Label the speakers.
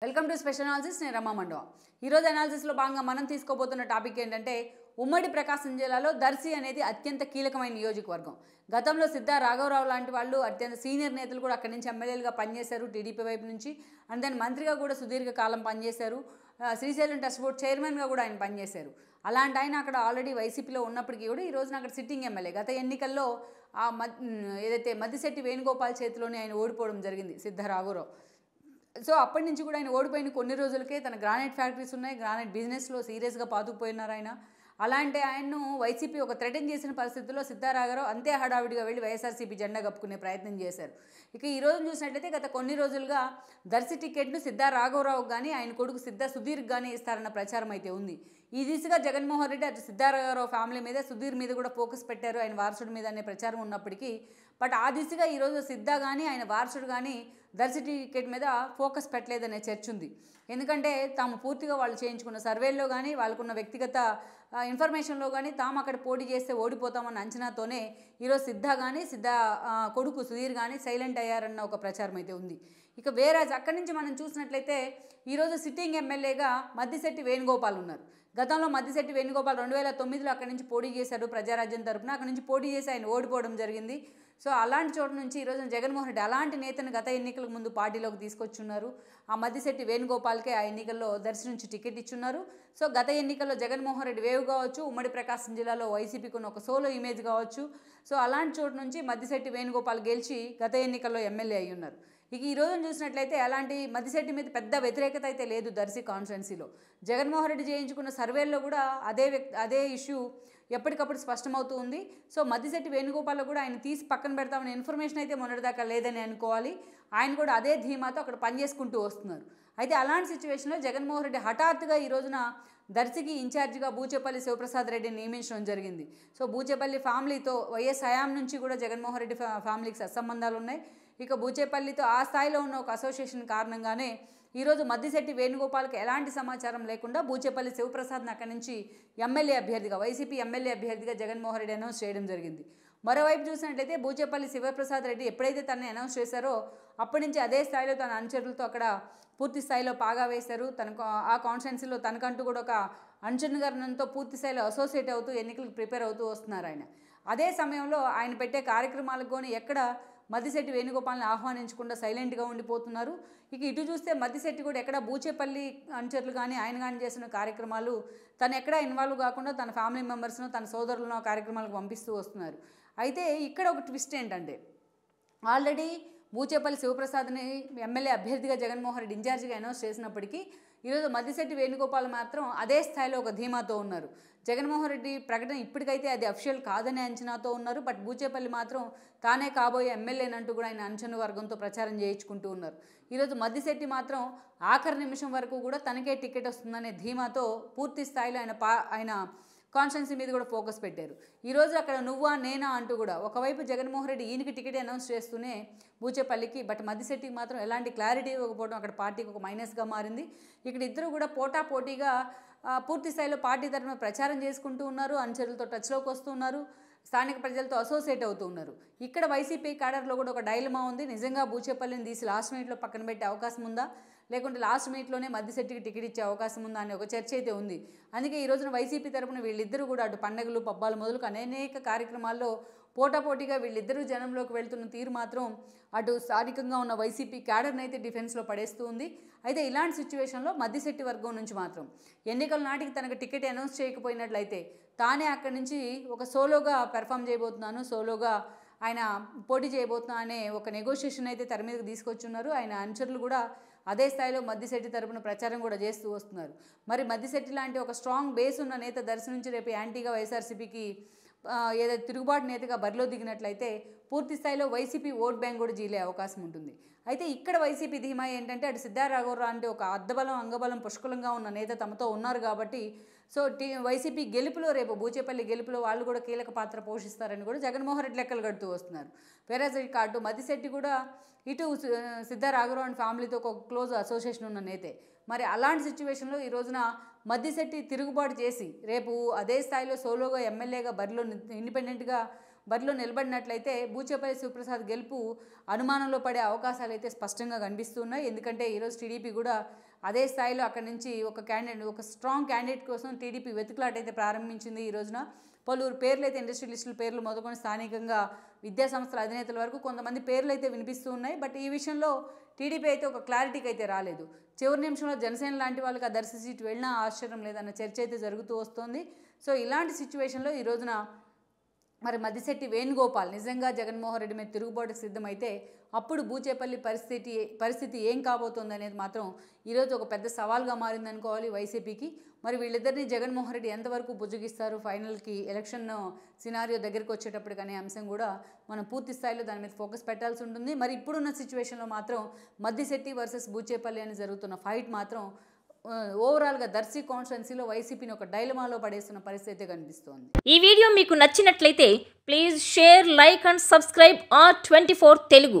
Speaker 1: Welcome to special analysis. నేను రమా మండవ. ఈరోజు అనాలిసిస్లో భాగంగా మనం తీసుకోబోతున్న టాపిక్ ఏంటంటే ఉమ్మడి ప్రకాశం జిల్లాలో దర్శి అనేది అత్యంత కీలకమైన నియోజకవర్గం. గతంలో సిద్ధా రాఘవరావు లాంటి వాళ్ళు అత్యంత సీనియర్ నేతలు కూడా అక్కడి నుంచి ఎమ్మెల్యేలుగా పనిచేశారు టీడీపీ వైపు నుంచి. అండ్ దాని మంత్రిగా కూడా సుదీర్ఘ కాలం పనిచేశారు. శ్రీశైలం ట్రస్ట్ బోర్డ్ చైర్మన్గా కూడా ఆయన పనిచేశారు. అలాంటి ఆయన అక్కడ ఆల్రెడీ వైసీపీలో ఉన్నప్పటికీ కూడా ఈ రోజున అక్కడ సిట్టింగ్ ఎమ్మెల్యే. గత ఎన్నికల్లో ఏదైతే మద్దిశెట్టి వేణుగోపాల్ చేతిలోనే ఆయన ఓడిపోవడం జరిగింది సిద్ధా రాఘవరావు. సో అప్పటి నుంచి కూడా ఆయన ఓడిపోయిన కొన్ని రోజులకే తన గ్రానైట్ ఫ్యాక్టరీస్ ఉన్నాయి, గ్రానైట్ బిజినెస్లో సీరియస్గా పాతుకుపోయినారు ఆయన. అలాంటి ఆయన్ను వైసీపీ ఒక థ్రెటన్ చేసిన పరిస్థితుల్లో సిద్ధా రాఘవరావు అంతే హడావిడిగా వెళ్ళి వైఎస్ఆర్సీపీ జెండా కప్పుకునే ప్రయత్నం చేశారు. ఇక ఈ రోజు చూసినట్లయితే గత కొన్ని రోజులుగా దర్శి టికెట్ను సిద్ధా రాఘవరావు కానీ ఆయన కొడుకు సిద్ధా సుధీర్కి కానీ ఇస్తారన్న ప్రచారం అయితే ఉంది. ఈ దిశగా జగన్మోహన్ రెడ్డి అటు సిద్ధా రాఘవరావు ఫ్యామిలీ మీద సుధీర్ మీద కూడా ఫోకస్ పెట్టారు, ఆయన వారసుడి మీద అనే ప్రచారం ఉన్నప్పటికీ బట్ ఆ దిశగా ఈరోజు సిద్ధా కానీ ఆయన వారసుడు కానీ దర్శి టికెట్ మీద ఫోకస్ పెట్టలేదనే చర్చ ఉంది. ఎందుకంటే తాము పూర్తిగా వాళ్ళు చేయించుకున్న సర్వేల్లో కానీ వాళ్ళకున్న వ్యక్తిగత ఇన్ఫర్మేషన్లో కానీ తాము అక్కడ పోటీ చేస్తే ఓడిపోతామన్న అంచనాతోనే ఈరోజు సిద్ధా కానీ సిద్ధా కొడుకు సుధీర్ కానీ సైలెంట్ అయ్యారన్న ఒక ప్రచారం అయితే ఉంది. ఇక వేరే అక్కడి నుంచి మనం చూసినట్లయితే ఈరోజు సిట్టింగ్ ఎమ్మెల్యేగా మద్దిశెట్టి వేణుగోపాల్ ఉన్నారు. గతంలో మద్దిశెట్టి వేణుగోపాల్ 2009లో అక్కడి నుంచి పోటీ చేశాడు ప్రజారాజ్యం తరపున. అక్కడి నుంచి పోటీ చేసి ఆయన ఓడిపోవడం జరిగింది. సో అలాంటి చోటు నుంచి ఈరోజు జగన్మోహన్ రెడ్డి అలాంటి నేతను గత ఎన్నికలకు ముందు పార్టీలోకి తీసుకొచ్చున్నారు. ఆ మద్దిశెట్టి వేణుగోపాల్కే ఆ ఎన్నికల్లో దర్శి నుంచి టికెట్ ఇచ్చున్నారు. సో గత ఎన్నికల్లో జగన్మోహన్ రెడ్డి వేవ్ కావచ్చు, ఉమ్మడి ప్రకాశం జిల్లాలో వైసీపీకి ఉన్న ఒక సోలో ఇమేజ్ కావచ్చు. సో అలాంటి చోటు నుంచి మద్దిశెట్టి వేణుగోపాల్ గెలిచి గత ఎన్నికల్లో ఎమ్మెల్యే అయి ఉన్నారు. ఇక ఈ రోజున చూసినట్లయితే అలాంటి మద్దిశెట్టి మీద పెద్ద వ్యతిరేకత అయితే లేదు దర్శి కాన్స్టిట్యున్సీలో. జగన్మోహన్ రెడ్డి చేయించుకున్న సర్వేల్లో కూడా అదే ఇష్యూ ఎప్పటికప్పుడు స్పష్టమవుతూ ఉంది. సో మద్దిశెట్టి వేణుగోపాల్లో కూడా ఆయన తీసి పక్కన పెడతామనే ఇన్ఫర్మేషన్ అయితే మొన్నటిదాకా లేదని అనుకోవాలి. ఆయన కూడా అదే ధీమాతో అక్కడ పనిచేసుకుంటూ వస్తున్నారు. అయితే అలాంటి సిచ్యువేషన్లో జగన్మోహన్ రెడ్డి హఠాత్తుగా ఈ రోజున దర్శికి ఇన్ఛార్జిగా బూచేపల్లి శివప్రసాద్ రెడ్డిని నియమించడం జరిగింది. సో బూచేపల్లి ఫ్యామిలీతో వైఎస్ హయాం నుంచి కూడా జగన్మోహన్ రెడ్డి ఫ్యామిలీకి సత్సంబంధాలు ఉన్నాయి. ఇక బూచేపల్లితో ఆ స్థాయిలో ఉన్న ఒక అసోసియేషన్ కారణంగానే ఈరోజు మద్దిశెట్టి వేణుగోపాల్కి ఎలాంటి సమాచారం లేకుండా బూచేపల్లి శివప్రసాద్ని అక్కడి నుంచి ఎమ్మెల్యే అభ్యర్థిగా వైసీపీ ఎమ్మెల్యే అభ్యర్థిగా జగన్మోహన్ రెడ్డి అనౌన్స్ చేయడం జరిగింది. మరోవైపు చూసినట్లయితే బూచేపల్లి శివప్రసాద్ రెడ్డి ఎప్పుడైతే తనని అనౌన్స్ చేశారో అప్పటి నుంచి అదే స్థాయిలో తన అనుచరులతో అక్కడ పూర్తి స్థాయిలో పాగా వేశారు. తనకు ఆ కాన్స్టిట్యున్సీలో తనకంటూ కూడా ఒక అనుచరునిగరణంతో పూర్తి స్థాయిలో అసోసియేట్ అవుతూ ఎన్నికలకు ప్రిపేర్ అవుతూ వస్తున్నారు ఆయన. అదే సమయంలో ఆయన పెట్టే కార్యక్రమాలకు కానీ ఎక్కడ మద్దిశెట్టి వేణుగోపాల్ని ఆహ్వానించకుండా సైలెంట్గా ఉండిపోతున్నారు. ఇక ఇటు చూస్తే మద్దిశెట్టి కూడా ఎక్కడ బూచేపల్లి అనుచరులు కానీ ఆయన కానీ చేసిన కార్యక్రమాలు తను ఎక్కడ ఇన్వాల్వ్ కాకుండా తన ఫ్యామిలీ మెంబర్స్ను తన సోదరులను ఆ కార్యక్రమాలకు పంపిస్తూ వస్తున్నారు. అయితే ఇక్కడ ఒక ట్విస్ట్ ఏంటంటే ఆల్రెడీ బూచేపల్లి శివప్రసాద్ని ఎమ్మెల్యే అభ్యర్థిగా జగన్మోహన్ రెడ్డి ఇన్ఛార్జిగా అనౌన్స్ చేసినప్పటికీ ఈరోజు మద్దిశెట్టి వేణుగోపాల్ మాత్రం అదే స్థాయిలో ఒక ధీమాతో ఉన్నారు. జగన్మోహన్ రెడ్డి ప్రకటన ఇప్పటికైతే అది అఫిషియల్ కాదనే అంచనాతో ఉన్నారు. బట్ బూచేపల్లి మాత్రం తానే కాబోయే ఎమ్మెల్యేనంటూ కూడా ఆయన అంచనా వర్గంతో ప్రచారం చేయించుకుంటూ ఉన్నారు. ఈరోజు మద్దిశెట్టి మాత్రం ఆఖరి నిమిషం వరకు కూడా తనకే టికెట్ వస్తుందనే ధీమాతో పూర్తి స్థాయిలో ఆయన కాన్స్టిట్యున్సీ మీద కూడా ఫోకస్ పెట్టారు. ఈరోజు అక్కడ నువ్వా నేనా అంటూ కూడా ఒకవైపు జగన్మోహన్ రెడ్డి ఈయనకి టికెట్ అనౌన్స్ చేస్తూనే బూచేపల్లికి బట్ మద్దిశెట్టికి మాత్రం ఎలాంటి క్లారిటీ ఇవ్వకపోవడం అక్కడ పార్టీకి ఒక మైనస్గా మారింది. ఇక్కడ ఇద్దరు కూడా పోటాపోటీగా పూర్తి స్థాయిలో పార్టీ తరఫున ప్రచారం చేసుకుంటూ ఉన్నారు, అనుచరులతో టచ్లోకి వస్తూ ఉన్నారు, స్థానిక ప్రజలతో అసోసియేట్ అవుతూ ఉన్నారు. ఇక్కడ వైసీపీ క్యాడర్లో కూడా ఒక డైలమా ఉంది. నిజంగా బూచేపల్లిని తీసి లాస్ట్ మినిట్లో పక్కన పెట్టే అవకాశం ఉందా, లేకుంటే లాస్ట్ మినిట్లోనే మద్దిశెట్టికి టికెట్ ఇచ్చే అవకాశం ఉందా అనే ఒక చర్చ అయితే ఉంది. అందుకే ఈ రోజున వైసీపీ తరపున వీళ్ళిద్దరూ కూడా అటు పండుగలు పబ్బాలు మొదలుకు అనేక కార్యక్రమాల్లో పోటాపోటీగా వీళ్ళిద్దరూ జనంలోకి వెళ్తున్న తీరు మాత్రం అటు స్థానికంగా ఉన్న వైసీపీ క్యాడర్ని అయితే డిఫెన్స్లో పడేస్తూ ఉంది. అయితే ఇలాంటి సిచ్యువేషన్లో మద్దిశెట్టి వర్గం నుంచి మాత్రం ఎన్నికల నాటికి తనకు టికెట్ అనౌన్స్ చేయకపోయినట్లయితే తానే అక్కడి నుంచి ఒక సోలోగా పెర్ఫామ్ చేయబోతున్నాను, సోలోగా ఆయన పోటీ చేయబోతున్నా అనే ఒక నెగోషియేషన్ అయితే తెర మీదకి తీసుకొచ్చున్నారు. ఆయన అనుచరులు కూడా అదే స్థాయిలో మద్దిశెట్టి తరపున ప్రచారం కూడా చేస్తూ వస్తున్నారు. మరి మద్దిశెట్టి లాంటి ఒక స్ట్రాంగ్ బేస్ ఉన్న నేత దర్శి నుంచి రేపు యాంటీగా వైఎస్ఆర్సీపీకి ఏదైతే తిరుగుబాటు నేతగా బరిలో దిగినట్లయితే పూర్తి స్థాయిలో వైసీపీ ఓట్ బ్యాంక్ కూడా జీలే అవకాశం ఉంటుంది. అయితే ఇక్కడ వైసీపీ ధీమా ఏంటంటే అటు సిద్ధా రాఘవరావు అంటే ఒక అద్దబలం అంగబలం పుష్కలంగా ఉన్న నేత తమతో ఉన్నారు కాబట్టి సో వైసీపీ గెలుపులో రేపు బూచేపల్లి గెలుపులో వాళ్ళు కూడా కీలక పాత్ర పోషిస్తారని కూడా జగన్మోహన్ రెడ్డి లెక్కలు కడుతూ వస్తున్నారు. వేరే అటు మద్దిశెట్టి కూడా ఇటు సిద్ధా రాఘవరావు అండ్ ఫ్యామిలీతో ఒక క్లోజ్ అసోసియేషన్ ఉన్న నేతే. మరి అలాంటి సిచ్యువేషన్లో ఈ రోజున మద్దిశెట్టి తిరుగుబాటు చేసి రేపు అదే స్థాయిలో సోలోగా ఎమ్మెల్యేగా బరిలో ఇండిపెండెంట్గా బరిలో నిలబడినట్లయితే బూచేపల్లి శివప్రసాద్ గెలుపు అనుమానంలో పడే అవకాశాలు అయితే స్పష్టంగా కనిపిస్తున్నాయి. ఎందుకంటే ఈరోజు టీడీపీ కూడా అదే స్థాయిలో అక్కడి నుంచి ఒక స్ట్రాంగ్ క్యాండిడేట్ కోసం టీడీపీ వెతుకులాటైతే ప్రారంభించింది. ఈ రోజున పలువురు పేర్లు అయితే ఇండస్ట్రియలిస్టుల పేర్లు మొదలుకొని స్థానికంగా విద్యాసంస్థల అధినేతల వరకు కొంతమంది పేర్లు అయితే వినిపిస్తూ ఉన్నాయి. బట్ ఈ విషయంలో టీడీపీ అయితే ఒక క్లారిటీకి అయితే రాలేదు. చివరి నిమిషంలో జనసేన లాంటి వాళ్ళకి ఆ దర్శి సీటు వెళ్ళినా ఆశ్చర్యం లేదన్న చర్చ అయితే జరుగుతూ వస్తుంది. సో ఇలాంటి సిచ్యువేషన్లో ఈ రోజున మరి మద్దిశెట్టి వేణుగోపాల్ నిజంగా జగన్మోహన్ రెడ్డి మీద తిరుగుబాటుకు సిద్ధమైతే అప్పుడు బూచేపల్లి పరిస్థితి ఏం కాబోతుంది అనేది మాత్రం ఈరోజు ఒక పెద్ద సవాల్గా మారిందనుకోవాలి వైసీపీకి. మరి వీళ్ళిద్దరిని జగన్మోహన్ రెడ్డి ఎంతవరకు బుజ్జగిస్తారు ఫైనల్కి ఎలక్షన్ సినారియో దగ్గరికి వచ్చేటప్పటికి అనే అంశం కూడా మనం పూర్తి స్థాయిలో దాని మీద ఫోకస్ పెట్టాల్సి ఉంటుంది. మరి ఇప్పుడున్న సిచ్యువేషన్లో మాత్రం మద్దిశెట్టి వర్సెస్ బూచేపల్లి అని జరుగుతున్న ఫైట్ మాత్రం ఓవరాల్గా దర్శి కాన్స్టిట్యున్సీలో వైసీపీని ఒక డైలమాలో పడేస్తున్న పరిస్థితి కనిపిస్తోంది.
Speaker 2: ఈ వీడియో మీకు నచ్చినట్లయితే please share, like and subscribe R24 Telugu.